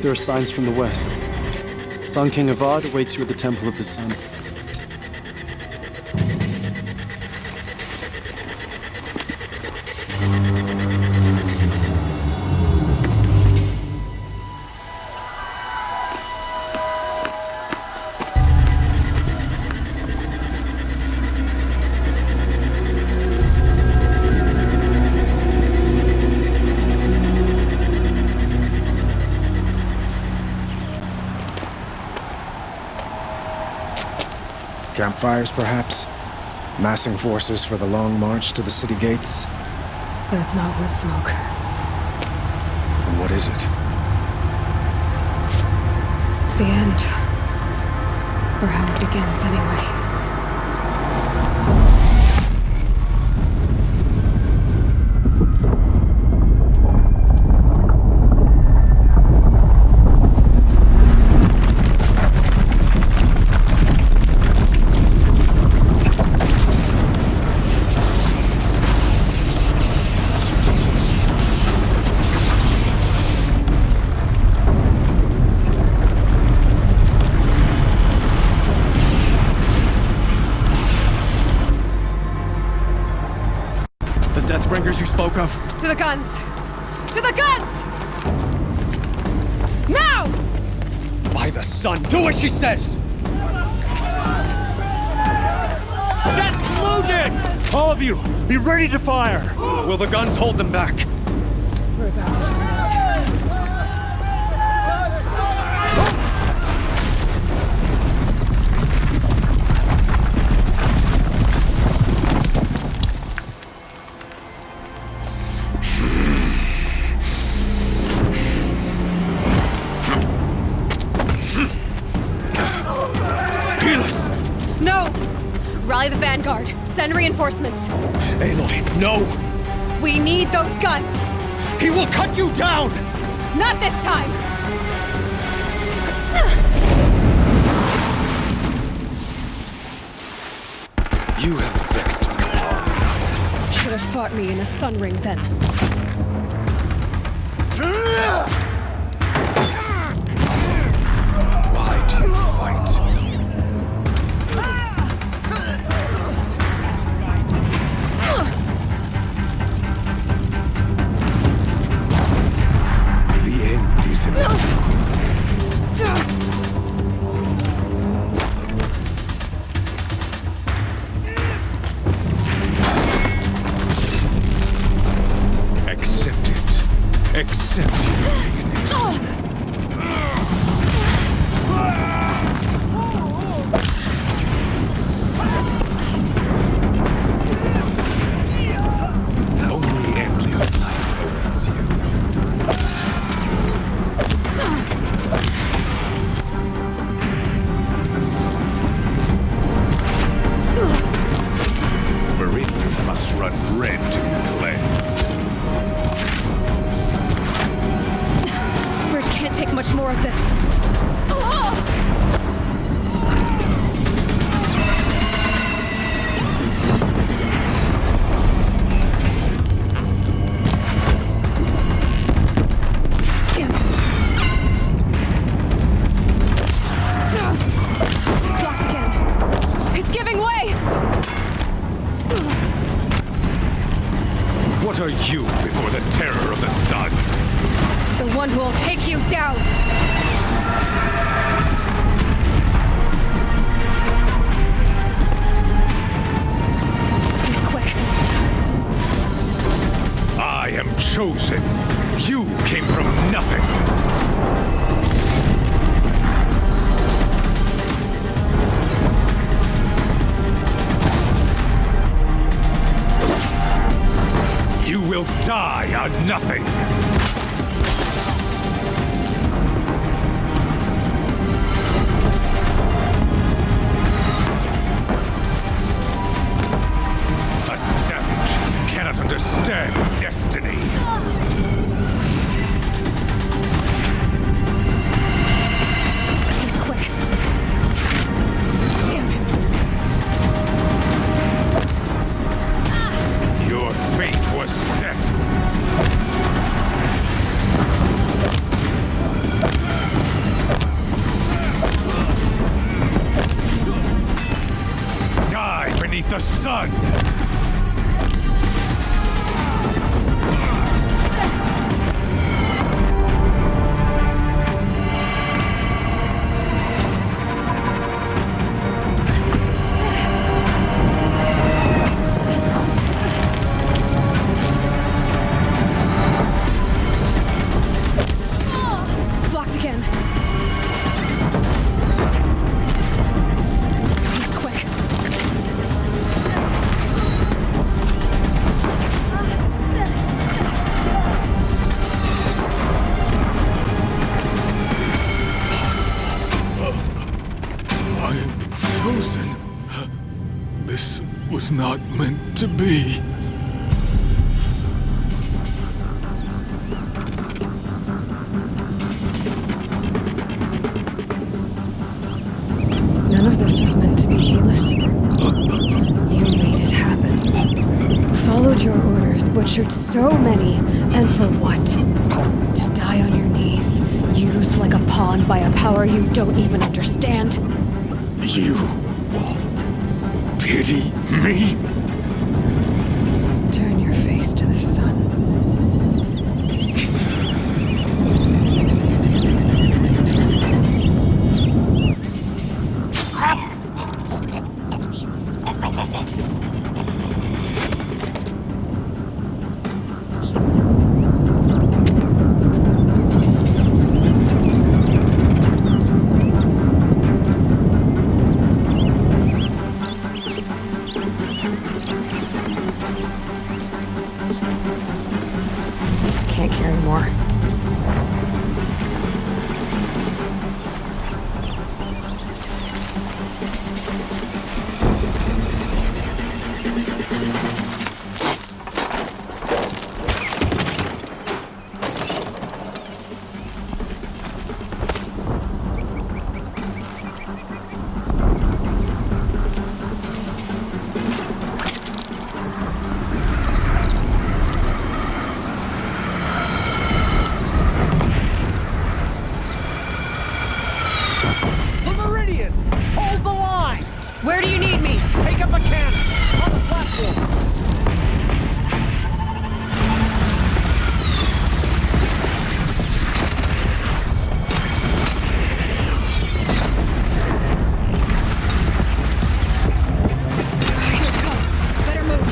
There are signs from the west. Sun King Avad awaits you at the Temple of the Sun. Campfires, perhaps? Massing forces for the long march to the city gates? But it's not worth smoke. And what is it? The end. Or how it begins, anyway. Deathbringers you spoke of? To the guns! To the guns! Now! By the sun, do as she says! Set loaded! All of you, be ready to fire! Will the guns hold them back? We're about to find out. Rally the vanguard. Send reinforcements. Aloy, no! We need those guns! He will cut you down! Not this time! You have vexed me long enough. Should have fought me in a sun ring then. Why do you fight? More of this. Blocked again. It's giving way. What are you before the terror of the sun? The one who will take you down! He's quick. I am chosen. You came from nothing. You will die a nothing. Understand destiny. He's quick. Damn him. Your fate was set. the sun! Blocked again. He's quick. I am chosen. This was not meant to be. None of this was meant to be, Helis. You made it happen. Followed your orders, butchered so many, and for what? To die on your knees, used like a pawn by a power you don't even understand. You pity me? Turn your face to the sun. Can't carry more. Hold the line! Where do you need me? Take up a cannon! On the platform! Here it comes. Better move.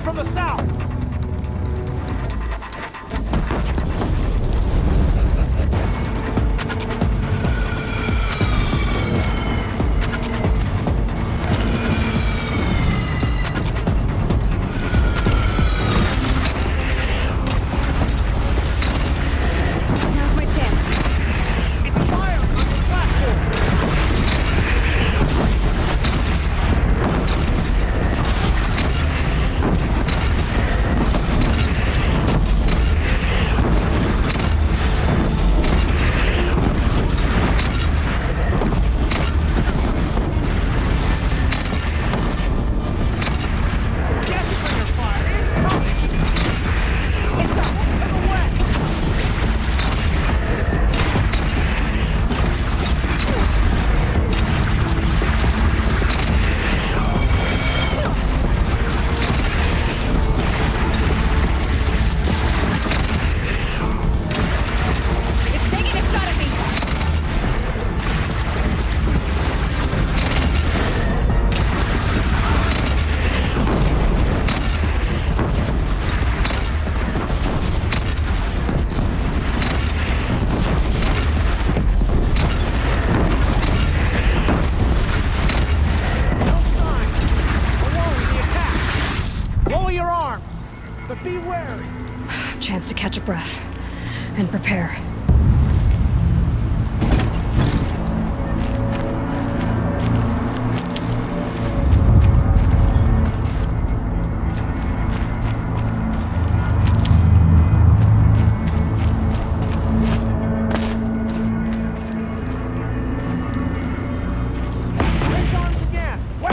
From the south! Now's my chance. It's fire on the platform! but be wary. Chance to catch a breath and prepare. Raise arms again. Wait.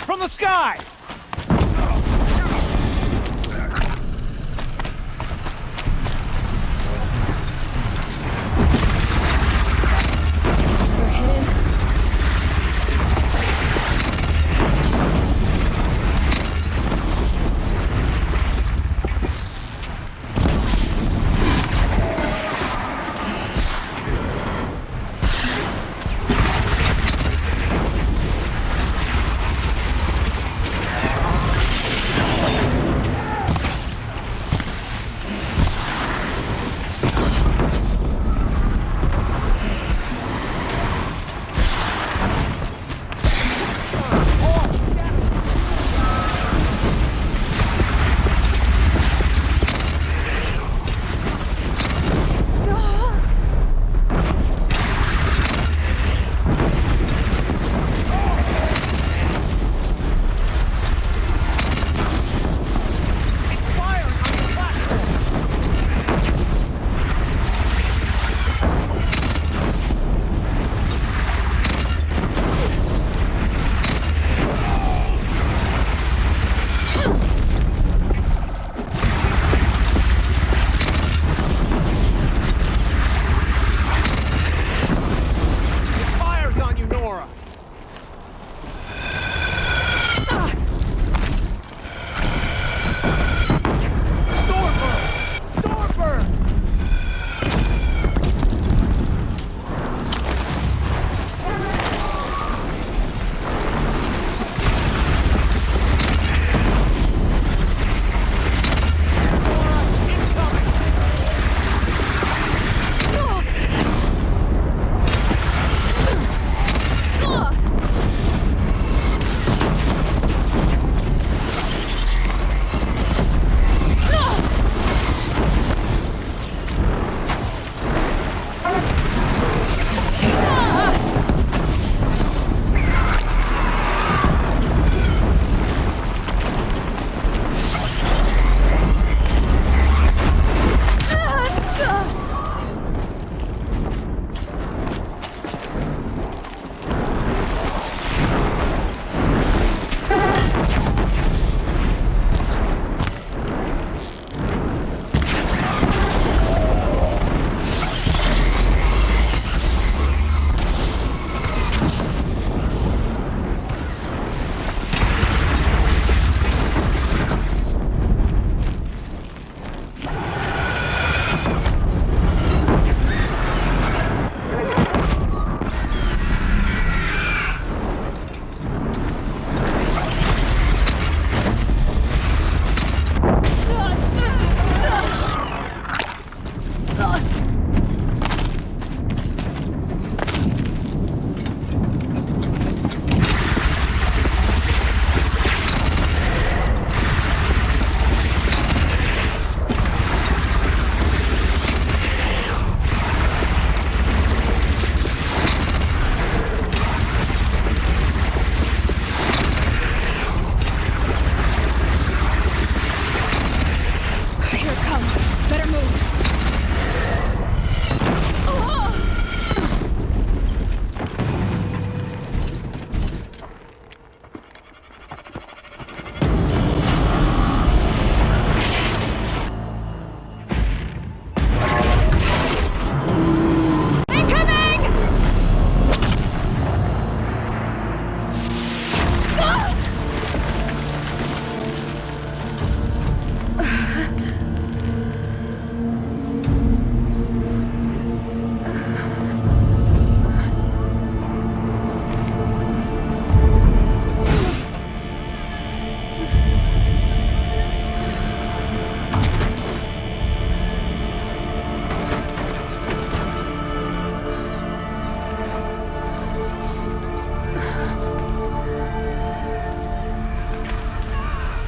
From the sky! We're hidden. Here it comes. Better move.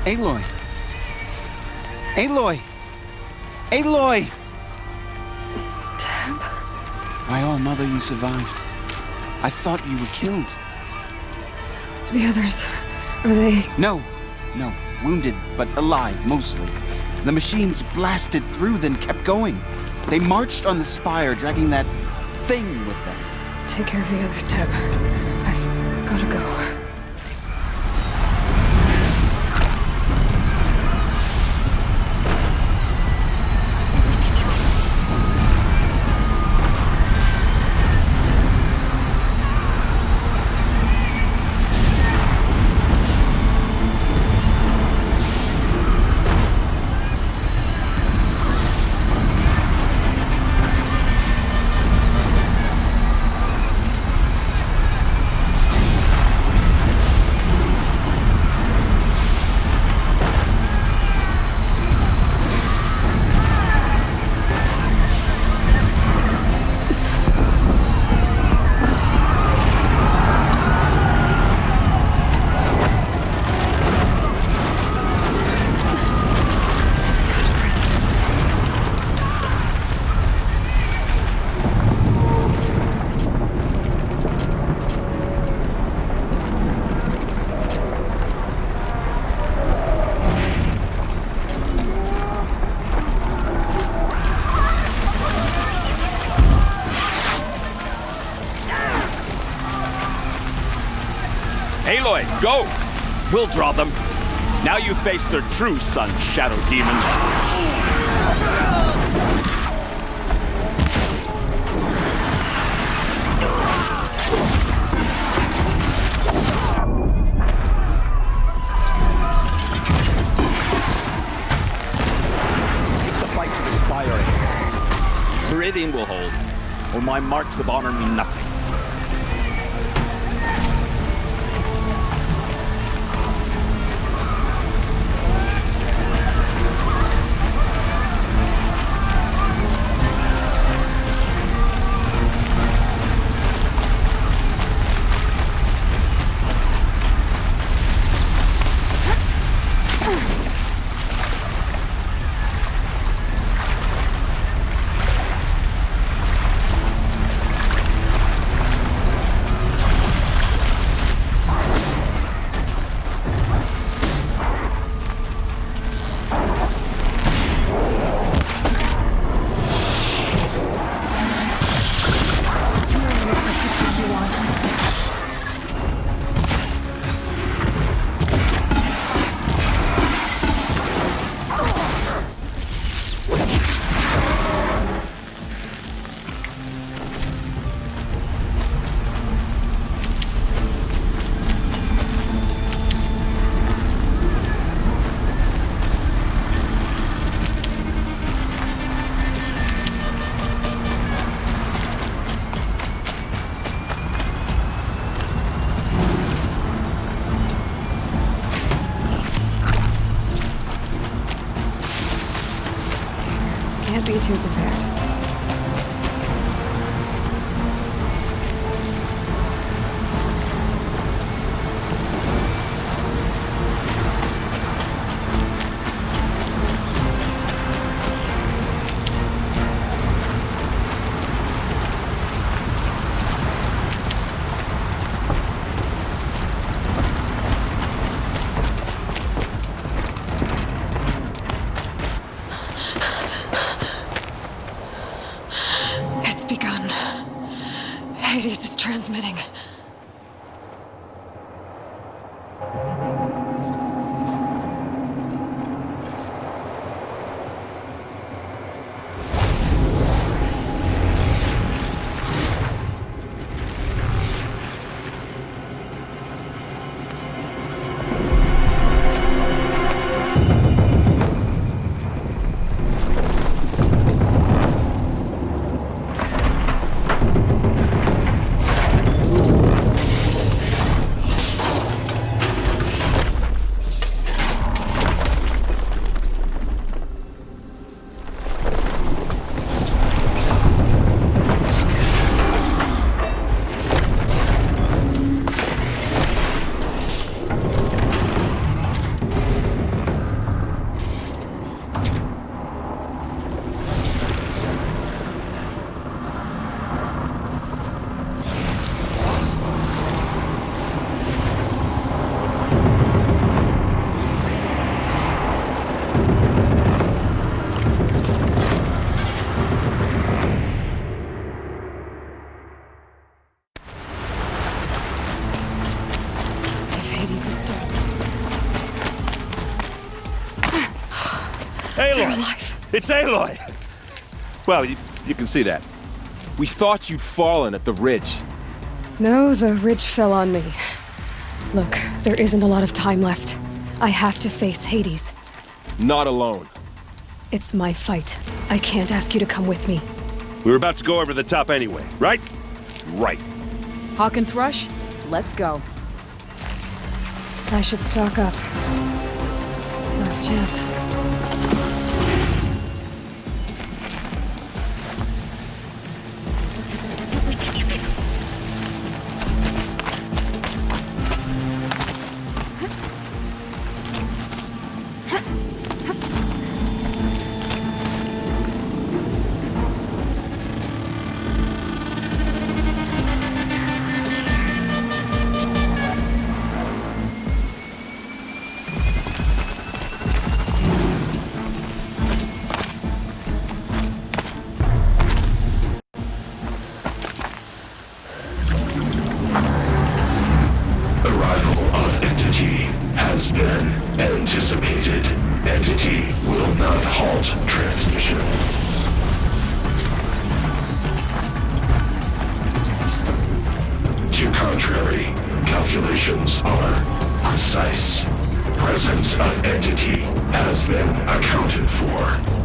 Aloy! Aloy! Aloy! Tab? My own mother, you survived. I thought you were killed. The others, are they... No, wounded, but alive, mostly. The machines blasted through, then kept going. They marched on the spire, dragging that thing with them. Take care of the others, Tab. I've gotta go. Aloy, go! We'll draw them. Now you face their true son, Shadow Demons. Keep the fight to the spire. Meridian will hold, or my marks of honor mean nothing. Can't be too prepared. transmitting. They're alive. It's Aloy! Well, you can see that. We thought you'd fallen at the ridge. No, the ridge fell on me. Look, there isn't a lot of time left. I have to face Hades. Not alone. It's my fight. I can't ask you to come with me. We were about to go over the top anyway, right? Right. Hawk and Thrush, let's go. I should stock up. Last chance. Anticipated. Entity will not halt transmission. To contrary, calculations are precise. Presence of entity has been accounted for.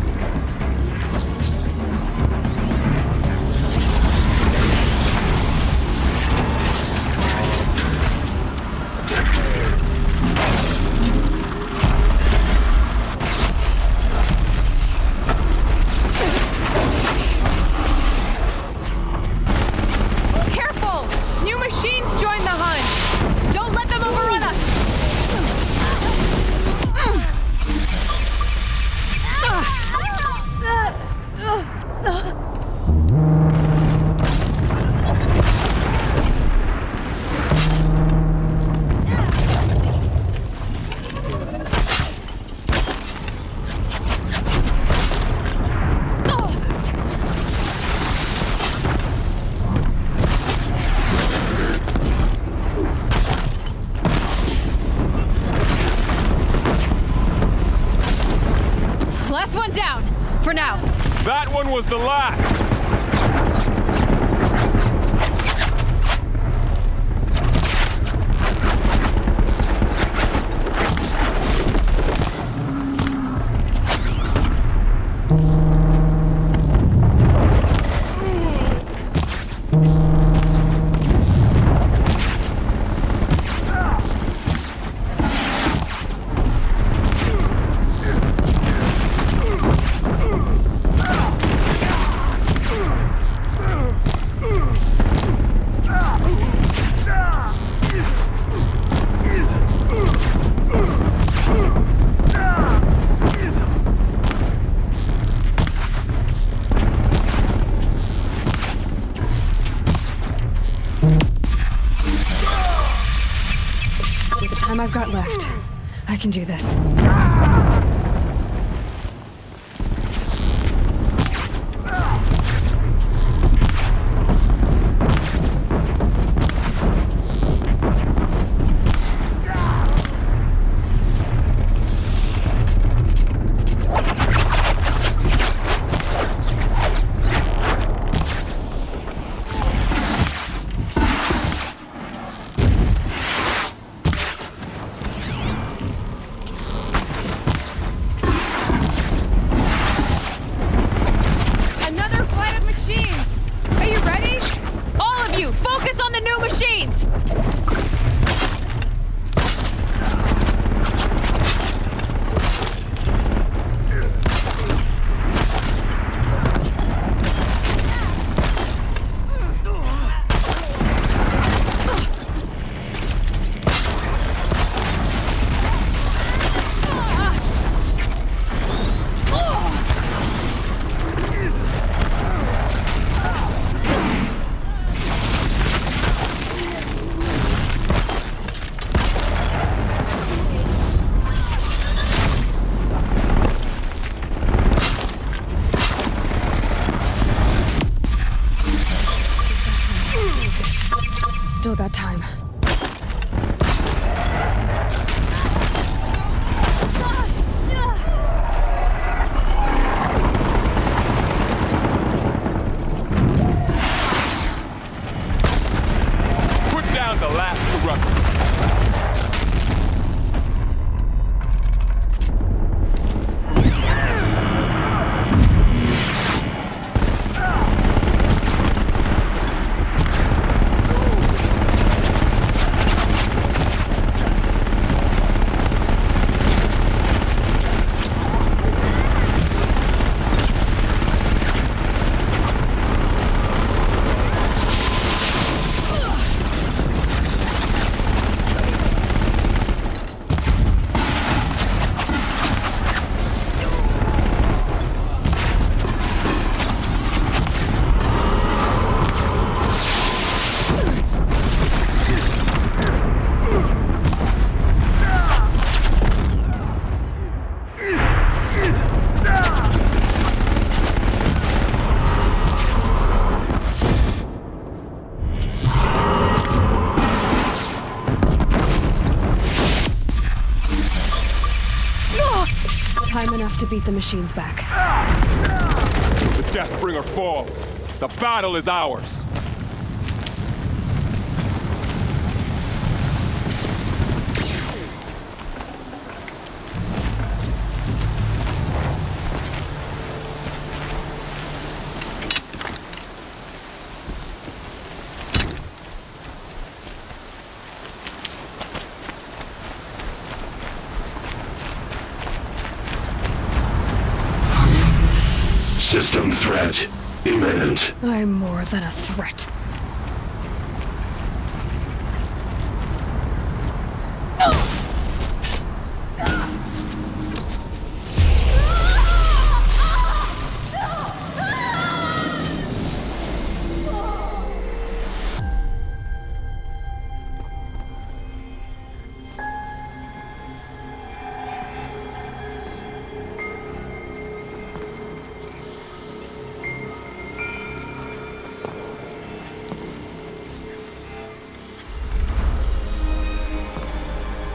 Last one down, for now. That one was the last! Time I've got left. I can do this. them enough to beat the machines back. The Deathbringer falls. The battle is ours. System threat imminent. I'm more than a threat.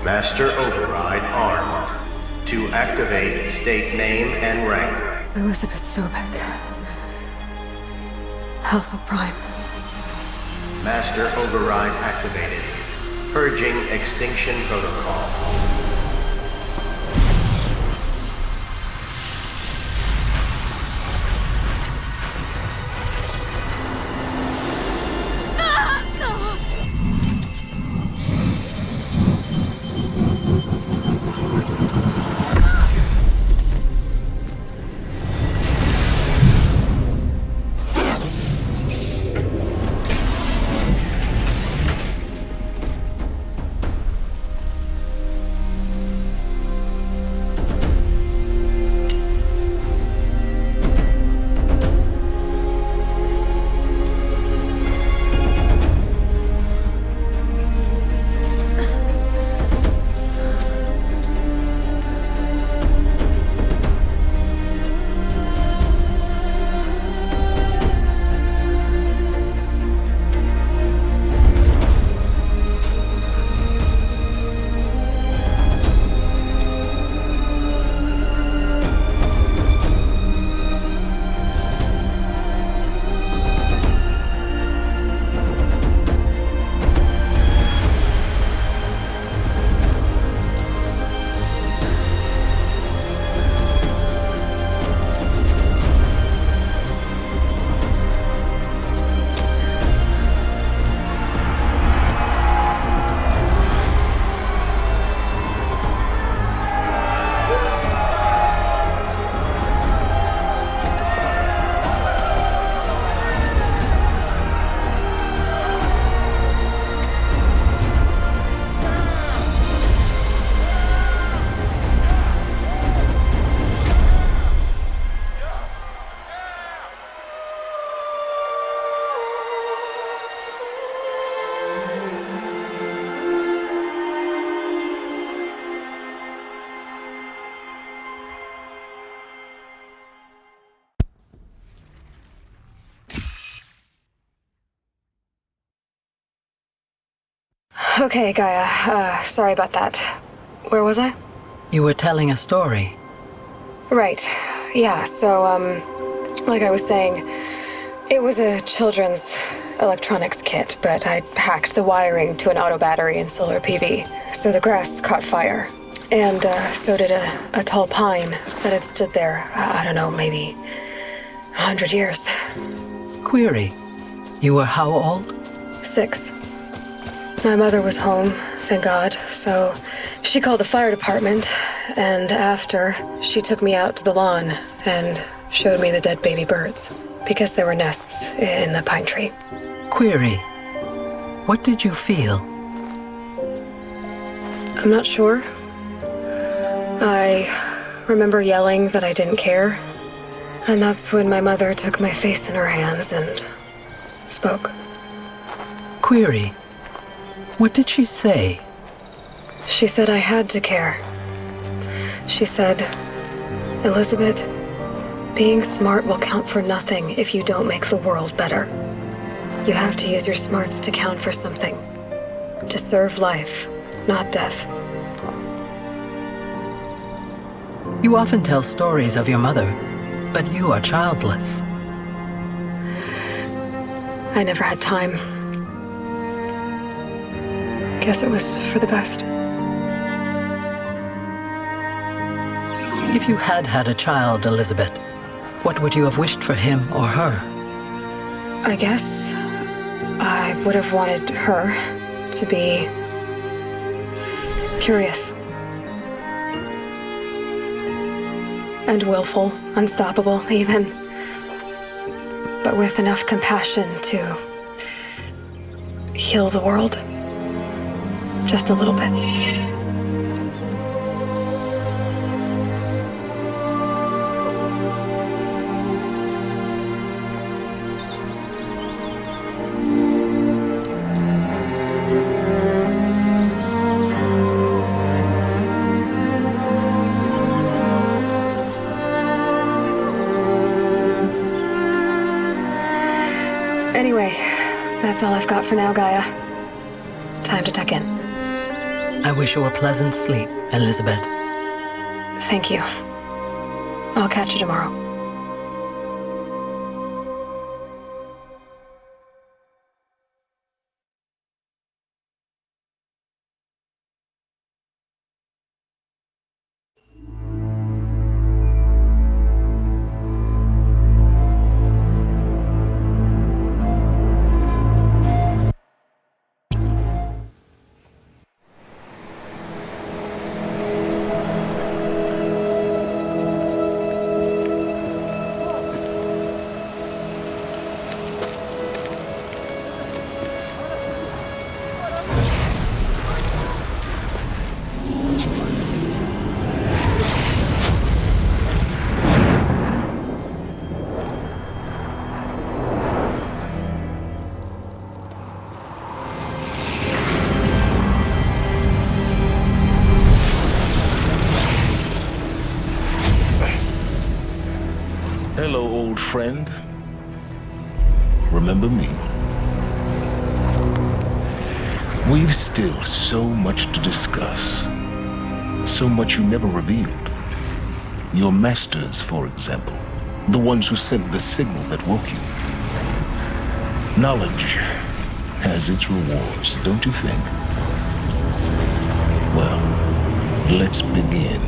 Master Override armed. To activate, state name and rank. Elizabeth Sobek. Alpha Prime. Master Override activated. Purging extinction protocol. Okay, Gaia. Sorry about that. Where was I? You were telling a story. Right. Yeah, so, like I was saying, it was a children's electronics kit, but I'd hacked the wiring to an auto battery and solar PV. So the grass caught fire. And, so did a tall pine that had stood there, I don't know, maybe 100 years. Query. You were how old? 6. My mother was home, thank God, so she called the fire department, and after, she took me out to the lawn and showed me the dead baby birds, because there were nests in the pine tree. Query. What did you feel? I'm not sure. I remember yelling that I didn't care, and that's when my mother took my face in her hands and spoke. Query. What did she say? She said I had to care. She said, Elizabeth, being smart will count for nothing if you don't make the world better. You have to use your smarts to count for something. To serve life, not death. You often tell stories of your mother, but you are childless. I never had time. Guess it was for the best. If you had had a child, Elizabeth, what would you have wished for him or her? I guess I would have wanted her to be curious. And willful, unstoppable, even. But with enough compassion to heal the world. Just a little bit. Anyway, that's all I've got for now, Gaia. Time to tuck in. I wish you a pleasant sleep, Elizabeth. Thank you. I'll catch you tomorrow. Hello, old friend. Remember me? We've still so much to discuss. So much you never revealed. Your masters, for example. The ones who sent the signal that woke you. Knowledge has its rewards, don't you think? Well, let's begin.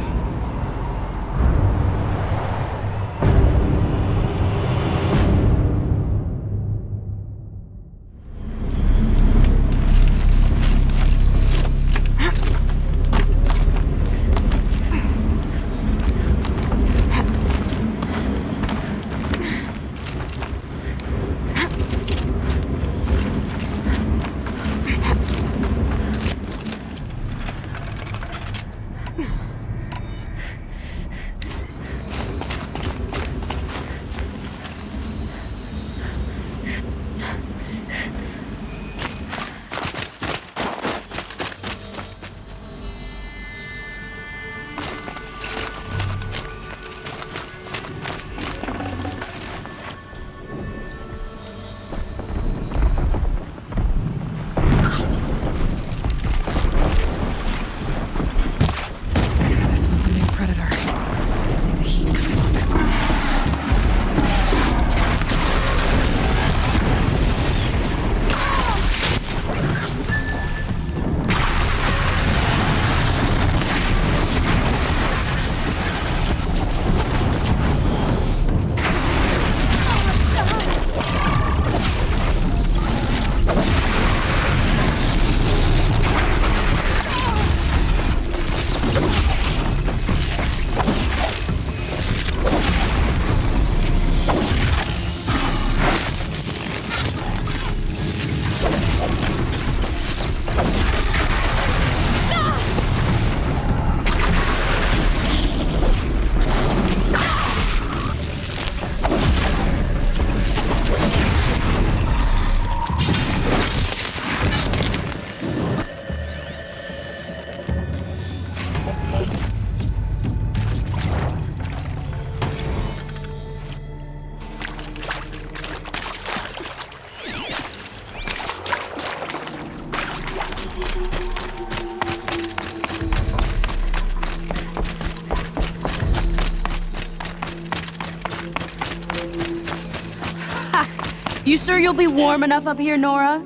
You sure you'll be warm enough up here, Nora?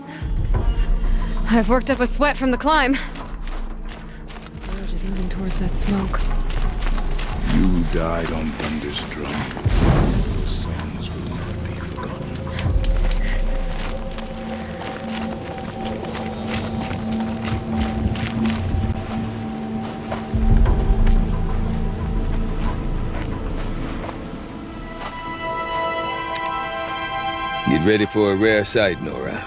I've worked up a sweat from the climb. We're just moving towards that smoke. You died on Thunder's drum. Those songs will never be forgotten. Get ready for a rare sight, Nora.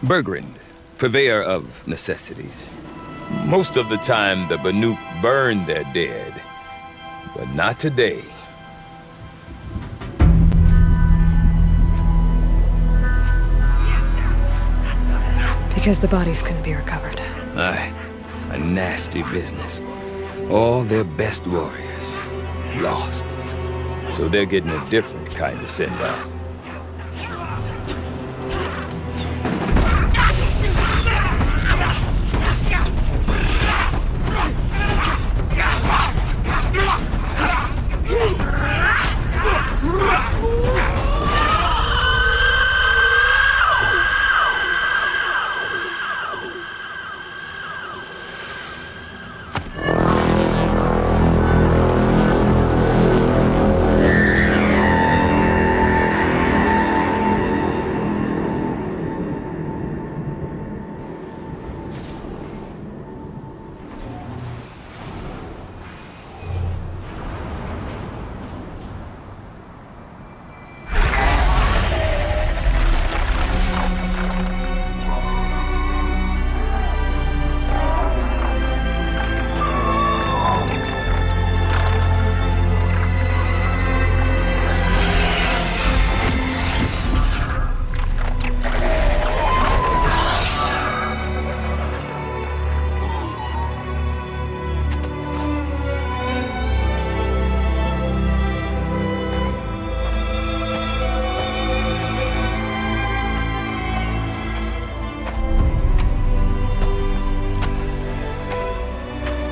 Bergrand, purveyor of necessities. Most of the time, the Banuk burn their dead, but not today. Because the bodies couldn't be recovered. Aye, a nasty business. All their best warriors lost. So they're getting a different kind of send-off.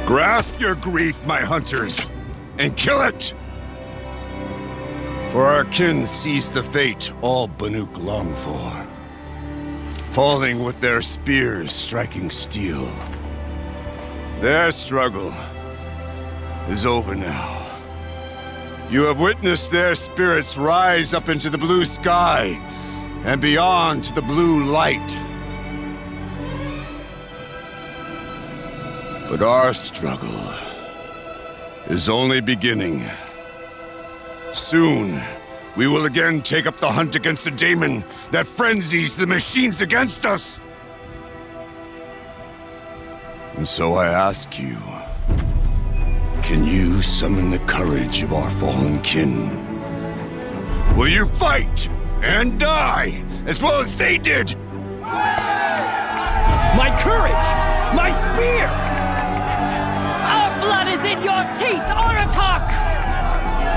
Grasp your grief, my hunters, and kill it! For our kin sees the fate all Banuk long for. Falling with their spears striking steel. Their struggle is over now. You have witnessed their spirits rise up into the blue sky and beyond to the blue light. But our struggle is only beginning. Soon, we will again take up the hunt against the daemon that frenzies the machines against us. And so I ask you, can you summon the courage of our fallen kin? Will you fight and die as well as they did? My courage! My spear! Our blood is in your teeth, Aratak!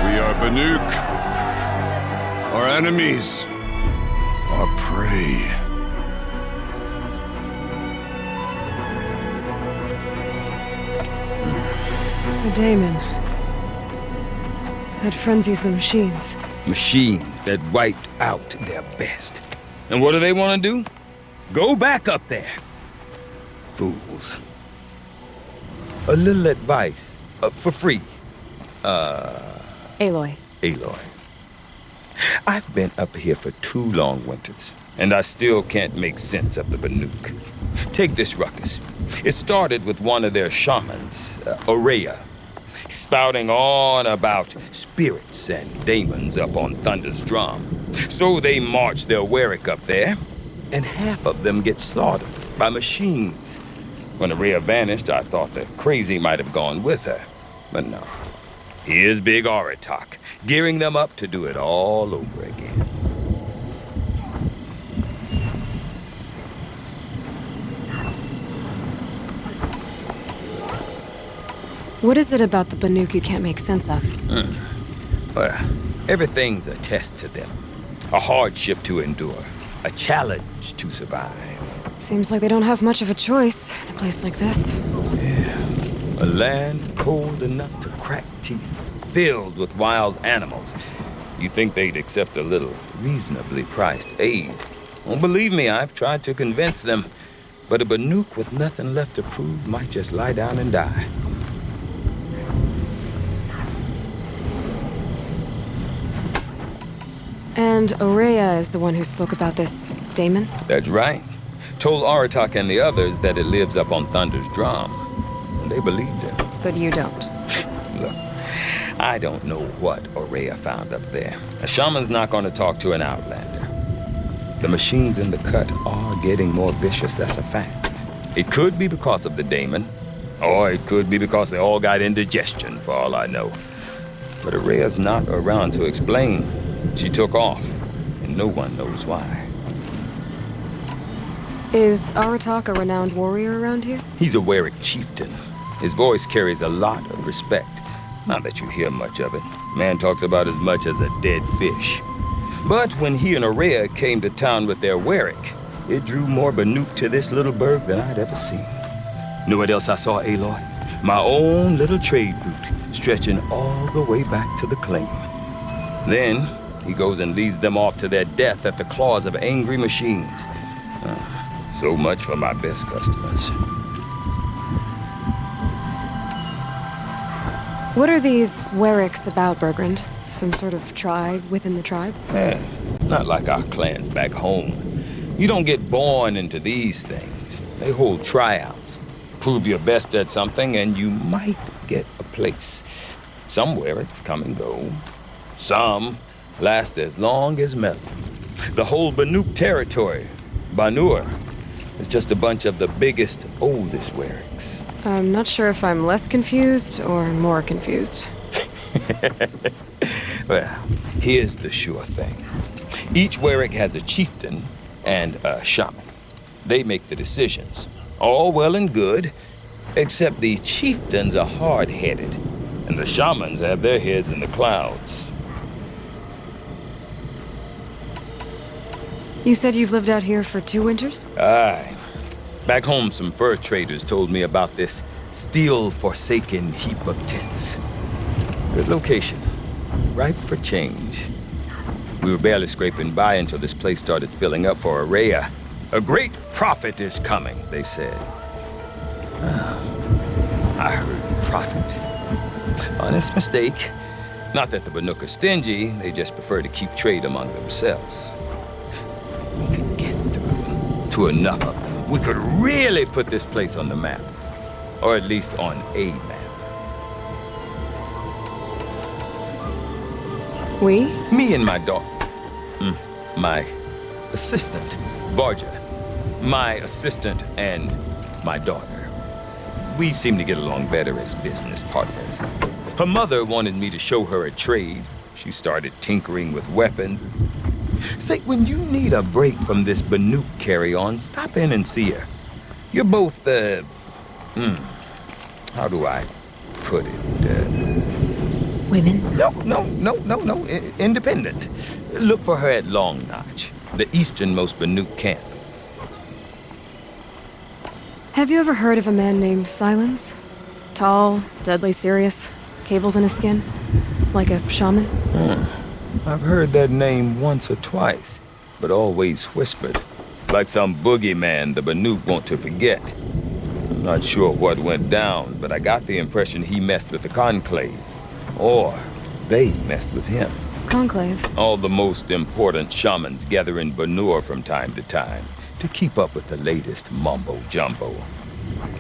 We are Banuk. Our enemies. Our prey. The daemon. That frenzies the machines. Machines that wiped out their best. And what do they want to do? Go back up there. Fools. A little advice. For free. Aloy. Aloy. I've been up here for 2 long winters, and I still can't make sense of the Banuk. Take this ruckus. It started with one of their shamans, Aurea, spouting on about spirits and demons up on Thunder's drum. So they march their Warwick up there, and half of them get slaughtered by machines. When Aurea vanished, I thought the crazy might have gone with her, but no. Here's Big Aratak, gearing them up to do it all over again. What is it about the Banuk you can't make sense of? Well, everything's a test to them. A hardship to endure. A challenge to survive. Seems like they don't have much of a choice in a place like this. Yeah. A land cold enough to crack teeth, filled with wild animals, You think they'd accept a little reasonably priced aid? Well, believe me, I've tried to convince them. But a Banuk with nothing left to prove might just lie down and die. And Aurea is the one who spoke about this daemon? That's right. Told Aratak and the others that it lives up on Thunder's drum. And they believed him. But you don't. Look, I don't know what Aurea found up there. A shaman's not going to talk to an outlander. The machines in the cut are getting more vicious, that's a fact. It could be because of the daemon, or it could be because they all got indigestion, for all I know. But Aurea's not around to explain. She took off, and no one knows why. Is Aratak a renowned warrior around here? He's a Werik chieftain. His voice carries a lot of respect. Not that you hear much of it. Man talks about as much as a dead fish. But when he and Aurea came to town with their Werik, it drew more Banuk to this little burg than I'd ever seen. Know what else I saw, Aloy? My own little trade route, stretching all the way back to the claim. Then, he goes and leads them off to their death at the claws of angry machines. So much for my best customers. What are these Weriks about, Bergrand? Some sort of tribe within the tribe? Not like our clans back home. You don't get born into these things. They hold tryouts. Prove your best at something and you might get a place. Some Weriks come and go. Some last as long as Melon. The whole Banuk territory, Banur, is just a bunch of the biggest, oldest Weriks. I'm not sure if I'm less confused or more confused. Well, here's the sure thing. Each Werik has a chieftain and a shaman. They make the decisions. All well and good, except the chieftains are hard-headed, and the shamans have their heads in the clouds. You said you've lived out here for 2 winters? Aye. Back home, some fur traders told me about this steel-forsaken heap of tents. Good location. Ripe for change. We were barely scraping by until this place started filling up for Aurea. A great prophet is coming, they said. I heard prophet. Honest mistake. Not that the Banuk are stingy, they just prefer to keep trade among themselves. We could get through to enough of them. We could really put this place on the map. Or at least on a map. We? Me and my daughter. My assistant, Varja. My assistant and my daughter. We seem to get along better as business partners. Her mother wanted me to show her a trade. She started tinkering with weapons. Say, when you need a break from this Banuk carry-on, stop in and see her. You're both, how do I put it? Women? No. Independent. Look for her at Long Notch, the easternmost Banuk camp. Have you ever heard of a man named Silence? Tall, deadly serious, cables in his skin, like a shaman? I've heard that name once or twice, but always whispered, like some boogeyman the Banuk want to forget. I'm not sure what went down, but I got the impression he messed with the Conclave. Or they messed with him. Conclave? All the most important shamans gather in Banur from time to time to keep up with the latest mumbo-jumbo.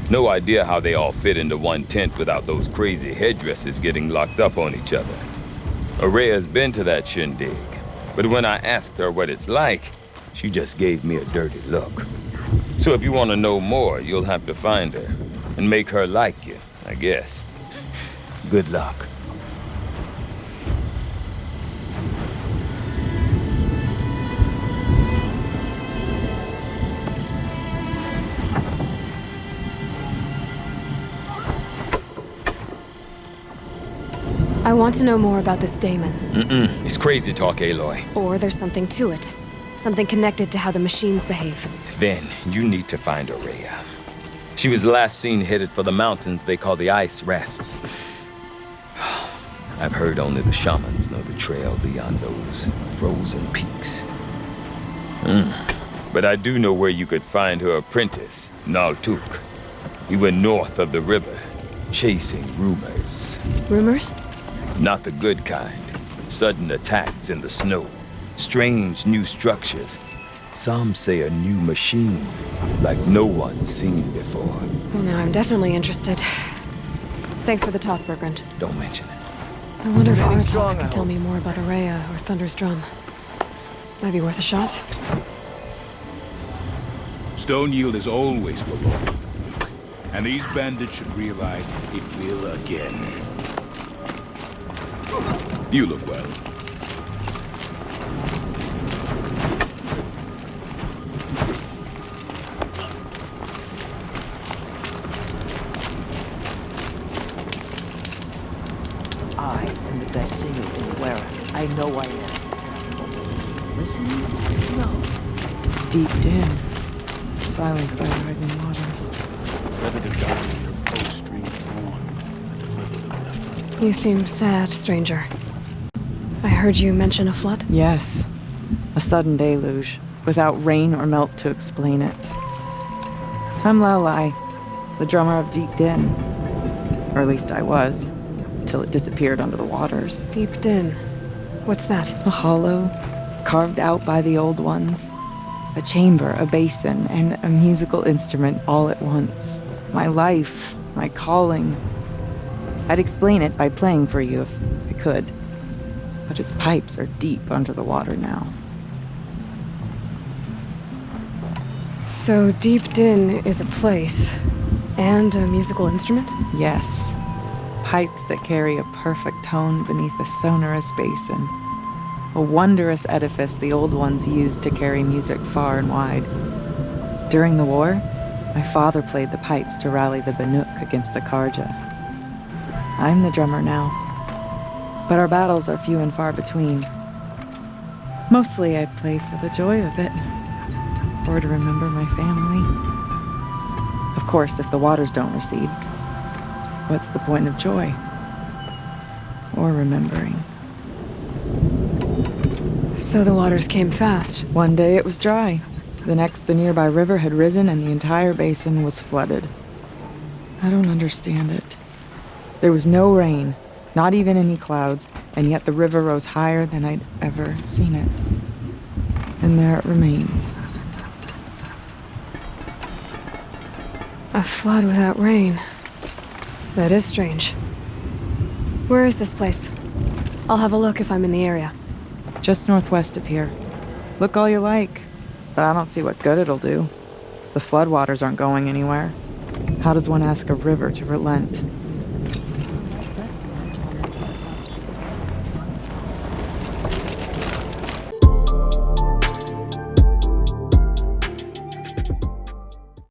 No idea how they all fit into one tent without those crazy headdresses getting locked up on each other. Aurea's been to that shindig, but when I asked her what it's like, she just gave me a dirty look. So if you want to know more, you'll have to find her and make her like you, I guess. Good luck. I want to know more about this daemon. It's crazy talk, Aloy. Or there's something to it. Something connected to how the machines behave. Then you need to find Aurea. She was last seen headed for the mountains they call the Ice Rafts. I've heard only the shamans know the trail beyond those frozen peaks. But I do know where you could find her apprentice, Naltuk. We went north of the river, chasing rumors. Rumors? Not the good kind. Sudden attacks in the snow. Strange new structures. Some say a new machine, like no one's seen before. Well, now I'm definitely interested. Thanks for the talk, Bergrand. Don't mention it. I wonder if Aratak can tell me more about Araya or Thunder's drum. Might be worth a shot. Stone yield is always below. And these bandits should realize it will again. You look well. I am the best singer in Guerrilla. I know I am. Listen? No. Deep din. Silenced by rising waters. You seem sad, stranger. I heard you mention a flood? Yes. A sudden deluge, without rain or melt to explain it. I'm Aloy, the drummer of Deep Din. Or at least I was, till it disappeared under the waters. Deep Din. What's that? A hollow, carved out by the old ones. A chamber, a basin, and a musical instrument all at once. My life, my calling. I'd explain it by playing for you if I could. But its pipes are deep under the water now. So Deep Din is a place and a musical instrument? Yes. Pipes that carry a perfect tone beneath a sonorous basin. A wondrous edifice the old ones used to carry music far and wide. During the war, my father played the pipes to rally the Banuk against the Karja. I'm the drummer now, but our battles are few and far between. Mostly I play for the joy of it, or to remember my family. Of course, if the waters don't recede, what's the point of joy? Or remembering? So the waters came fast. One day it was dry. The next, the nearby river had risen and the entire basin was flooded. I don't understand it. There was no rain, not even any clouds, and yet the river rose higher than I'd ever seen it. And there it remains. A flood without rain. That is strange. Where is this place? I'll have a look if I'm in the area. Just northwest of here. Look all you like, but I don't see what good it'll do. The floodwaters aren't going anywhere. How does one ask a river to relent?